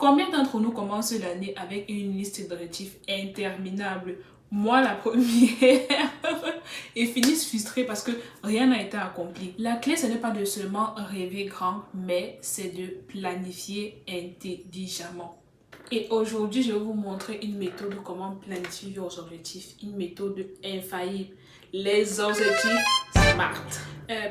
Combien d'entre nous commencent l'année avec une liste d'objectifs interminable? Moi, la première, et finissent frustrés parce que rien n'a été accompli. La clé, ce n'est pas de seulement rêver grand, mais c'est de planifier intelligemment. Et aujourd'hui, je vais vous montrer une méthode de comment planifier vos objectifs. Une méthode infaillible. Les objectifs SMART.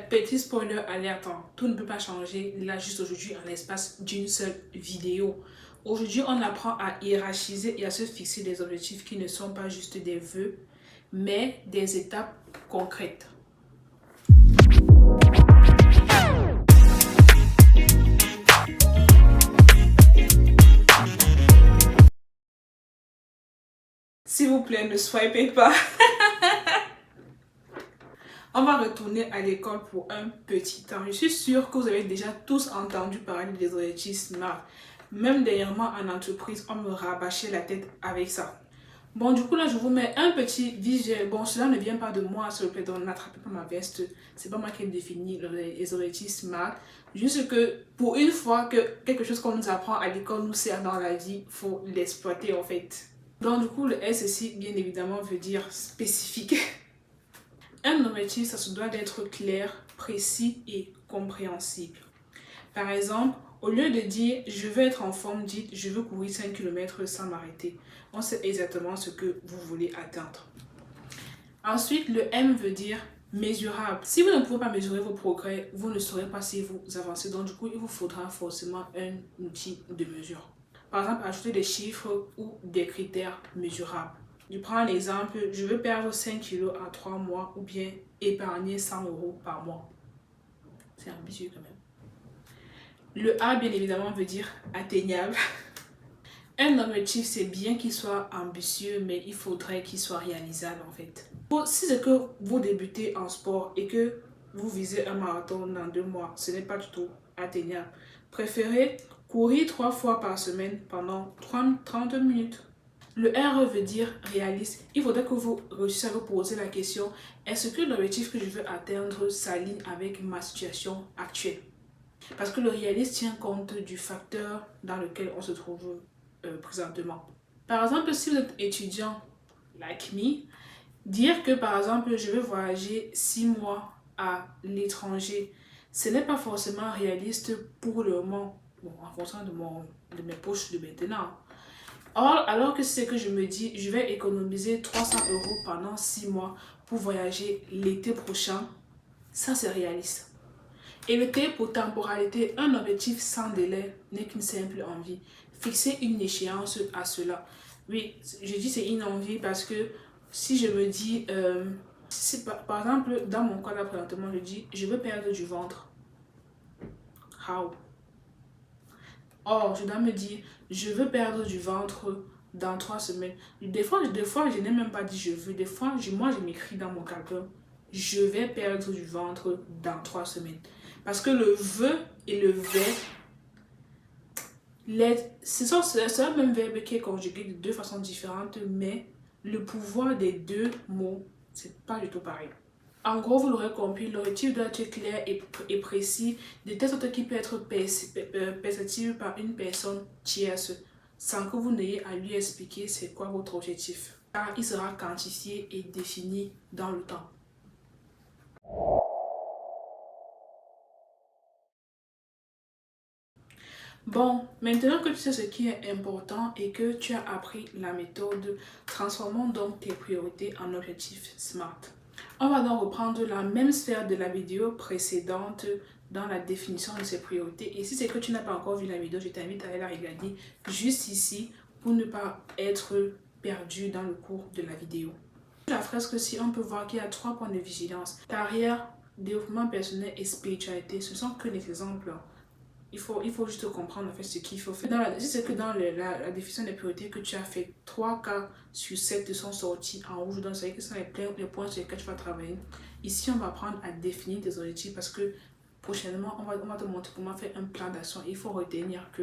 Petit spoiler alerte, tout ne peut pas changer là juste aujourd'hui en l'espace d'une seule vidéo. Aujourd'hui, on apprend à hiérarchiser et à se fixer des objectifs qui ne sont pas juste des vœux, mais des étapes concrètes. S'il vous plaît, ne swipez pas. On va retourner à l'école pour un petit temps. Je suis sûre que vous avez déjà tous entendu parler des objectifs SMART. Même dernièrement en entreprise, on me rabâchait la tête avec ça. Bon, du coup, là, je vous mets un petit visuel. Bon, cela ne vient pas de moi, s'il vous plaît, donc n'attrapez pas ma veste. C'est pas moi qui ai défini les objectifs SMART. Juste que, pour une fois que quelque chose qu'on nous apprend à l'école nous sert dans la vie, il faut l'exploiter, en fait. Donc, du coup, le S ici, bien évidemment, veut dire spécifique. Un objectif, ça se doit d'être clair, précis et compréhensible. Par exemple, au lieu de dire « je veux être en forme », dites « je veux courir 5 km sans m'arrêter ». On sait exactement ce que vous voulez atteindre. Ensuite, le M veut dire mesurable. Si vous ne pouvez pas mesurer vos progrès, vous ne saurez pas si vous avancez. Donc, du coup, il vous faudra forcément un outil de mesure. Par exemple, ajouter des chiffres ou des critères mesurables. Je prends l'exemple, je veux perdre 5 kg en 3 mois ou bien épargner 100 € par mois. C'est ambitieux quand même. Le A, bien évidemment, veut dire atteignable. Un objectif, c'est bien qu'il soit ambitieux, mais il faudrait qu'il soit réalisable en fait. Si c'est que vous débutez en sport et que vous visez un marathon dans 2 mois, ce n'est pas du tout atteignable. Préférez courir 3 fois par semaine pendant 30 minutes. Le R veut dire réaliste. Il faudrait que vous réussissiez à vous poser la question, est-ce que l'objectif que je veux atteindre s'aligne avec ma situation actuelle? Parce que le réaliste tient compte du facteur dans lequel on se trouve présentement. Par exemple, si vous êtes étudiant, like me, dire que par exemple, je veux voyager 6 mois à l'étranger, ce n'est pas forcément réaliste pour le moment, bon, en fonction de mes poches de maintenant. Or, alors que c'est que je me dis, je vais économiser 300 € pendant 6 mois pour voyager l'été prochain, ça c'est réaliste. Et le T pour temporalité, un objectif sans délai n'est qu'une simple envie. Fixer une échéance à cela. Oui, je dis c'est une envie parce que si je me dis, par exemple, dans mon cas là présentement, je dis, je veux perdre du ventre. How? Or, je dois me dire, je veux perdre du ventre dans 3 semaines. Des fois, je n'ai même pas dit je veux. Des fois, moi, je m'écris dans mon calepin, je vais perdre du ventre dans 3 semaines. Parce que le veut et le vais, c'est le même verbe qui est conjugué de 2 façons différentes, mais le pouvoir des 2 mots, c'est pas du tout pareil. En gros, vous l'aurez compris, l'objectif doit être clair et précis, de telle sorte qu'il peut être perceptible par une personne tierce, sans que vous n'ayez à lui expliquer c'est quoi votre objectif. Car il sera quantifié et défini dans le temps. Bon, maintenant que tu sais ce qui est important et que tu as appris la méthode, transformons donc tes priorités en objectifs SMART. On va donc reprendre la même sphère de la vidéo précédente dans la définition de ces priorités. Et si c'est que tu n'as pas encore vu la vidéo, je t'invite à aller la regarder juste ici pour ne pas être perdu dans le cours de la vidéo. La fresque-ci, on peut voir qu'il y a 3 points de vigilance. Carrière, développement personnel et spiritualité, ce sont que des exemples. Il faut juste comprendre en fait ce qu'il faut faire. Si c'est que dans la définition des priorités que tu as fait, 3 cas sur 7 sont sortis en rouge. Donc, c'est que ce sont les points sur lesquels tu vas travailler. Ici, on va apprendre à définir tes objectifs parce que prochainement, on va te montrer comment faire un plan d'action. Il faut retenir que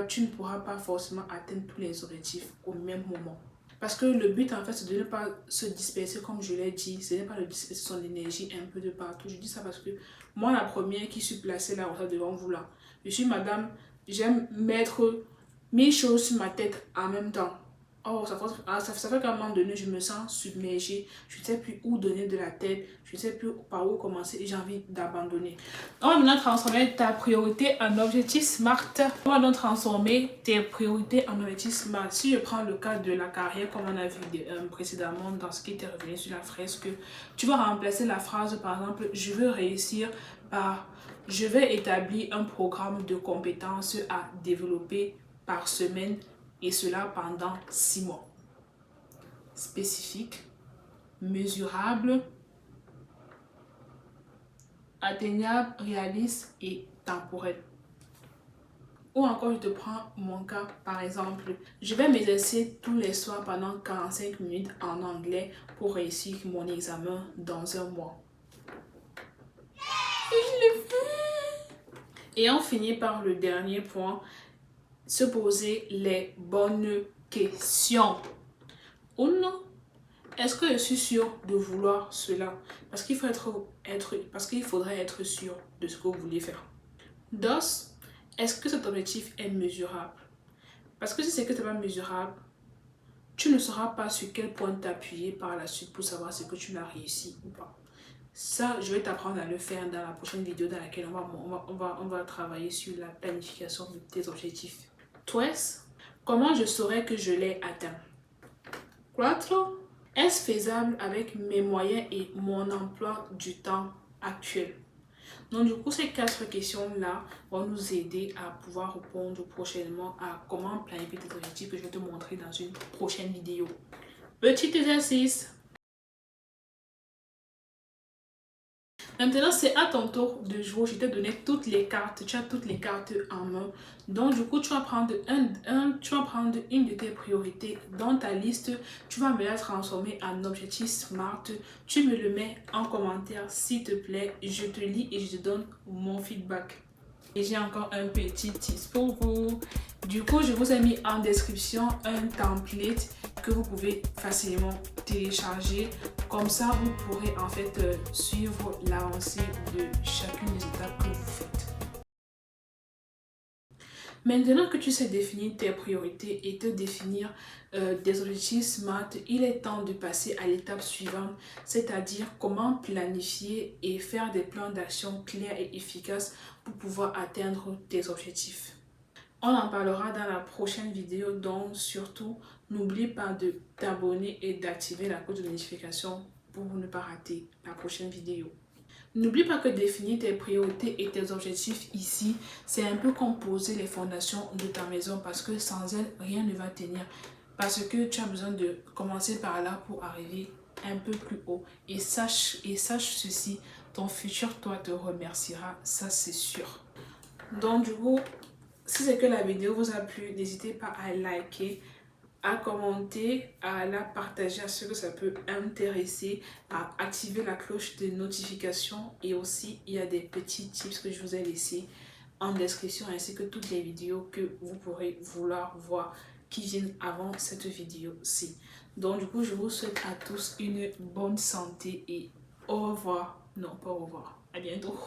tu ne pourras pas forcément atteindre tous les objectifs au même moment. Parce que le but, en fait, c'est de ne pas se disperser, comme je l'ai dit. Ce n'est pas de disperser son énergie un peu de partout. Je dis ça parce que moi, la première qui suis placée là, devant vous là, je suis madame j'aime mettre 1000 choses sur ma tête en même temps. Oh, ça fait qu'à un moment donné, je me sens submergée. Je ne sais plus où donner de la tête. Je ne sais plus par où commencer et j'ai envie d'abandonner. On va maintenant transformer ta priorité en objectif SMART. On va donc transformer tes priorités en objectif SMART. Si je prends le cas de la carrière, comme on a vu précédemment dans ce qui était revenu sur la fresque, tu vas remplacer la phrase par exemple, je veux réussir par je vais établir un programme de compétences à développer par semaine et cela pendant 6 mois. Spécifique, mesurable, atteignable, réaliste et temporel. Ou encore, je te prends mon cas, par exemple, je vais m'exercer tous les soirs pendant 45 minutes en anglais pour réussir mon examen dans un mois. Et je l'ai fait! Et on finit par le dernier point, se poser les bonnes questions. Ou non? Est-ce que je suis sûre de vouloir cela? Parce qu'il faudrait être sûr de ce que vous voulez faire. Dos, est-ce que cet objectif est mesurable? Parce que si c'est que ce n'est pas mesurable, tu ne sauras pas sur quel point t'appuyer par la suite pour savoir si tu l'as réussi ou pas. Ça, je vais t'apprendre à le faire dans la prochaine vidéo dans laquelle on va travailler sur la planification de tes objectifs. 3. Comment je saurais que je l'ai atteint? 4. Est-ce faisable avec mes moyens et mon emploi du temps actuel? Donc du coup, ces 4 questions-là vont nous aider à pouvoir répondre prochainement à comment planifier tes objectifs que je vais te montrer dans une prochaine vidéo. Petit exercice. Maintenant, c'est à ton tour de jouer. Je t'ai donné toutes les cartes. Tu as toutes les cartes en main. Donc, du coup, tu vas prendre une de tes priorités dans ta liste. Tu vas me la transformer en objectif SMART. Tu me le mets en commentaire, s'il te plaît. Je te lis et je te donne mon feedback. Et j'ai encore un petit tips pour vous. Du coup, je vous ai mis en description un template que vous pouvez facilement télécharger. Comme ça, vous pourrez en fait suivre l'avancée de chacune des étapes que vous faites. Maintenant que tu sais définir tes priorités et te définir des objectifs SMART, il est temps de passer à l'étape suivante, c'est-à-dire comment planifier et faire des plans d'action clairs et efficaces pour pouvoir atteindre tes objectifs. On en parlera dans la prochaine vidéo, donc surtout, n'oublie pas de t'abonner et d'activer la cloche de notification pour ne pas rater la prochaine vidéo. N'oublie pas que définir tes priorités et tes objectifs ici, c'est un peu comme poser les fondations de ta maison parce que sans elles, rien ne va tenir. Parce que tu as besoin de commencer par là pour arriver un peu plus haut. Et sache ceci, ton futur toi te remerciera, ça c'est sûr. Donc du coup, si c'est que la vidéo vous a plu, n'hésitez pas à liker, à commenter, à la partager à ceux que ça peut intéresser, à activer la cloche de notification et aussi il y a des petits tips que je vous ai laissés en description ainsi que toutes les vidéos que vous pourrez vouloir voir qui viennent avant cette vidéo-ci. Donc du coup, je vous souhaite à tous une bonne santé et au revoir. Non, pas au revoir. À bientôt.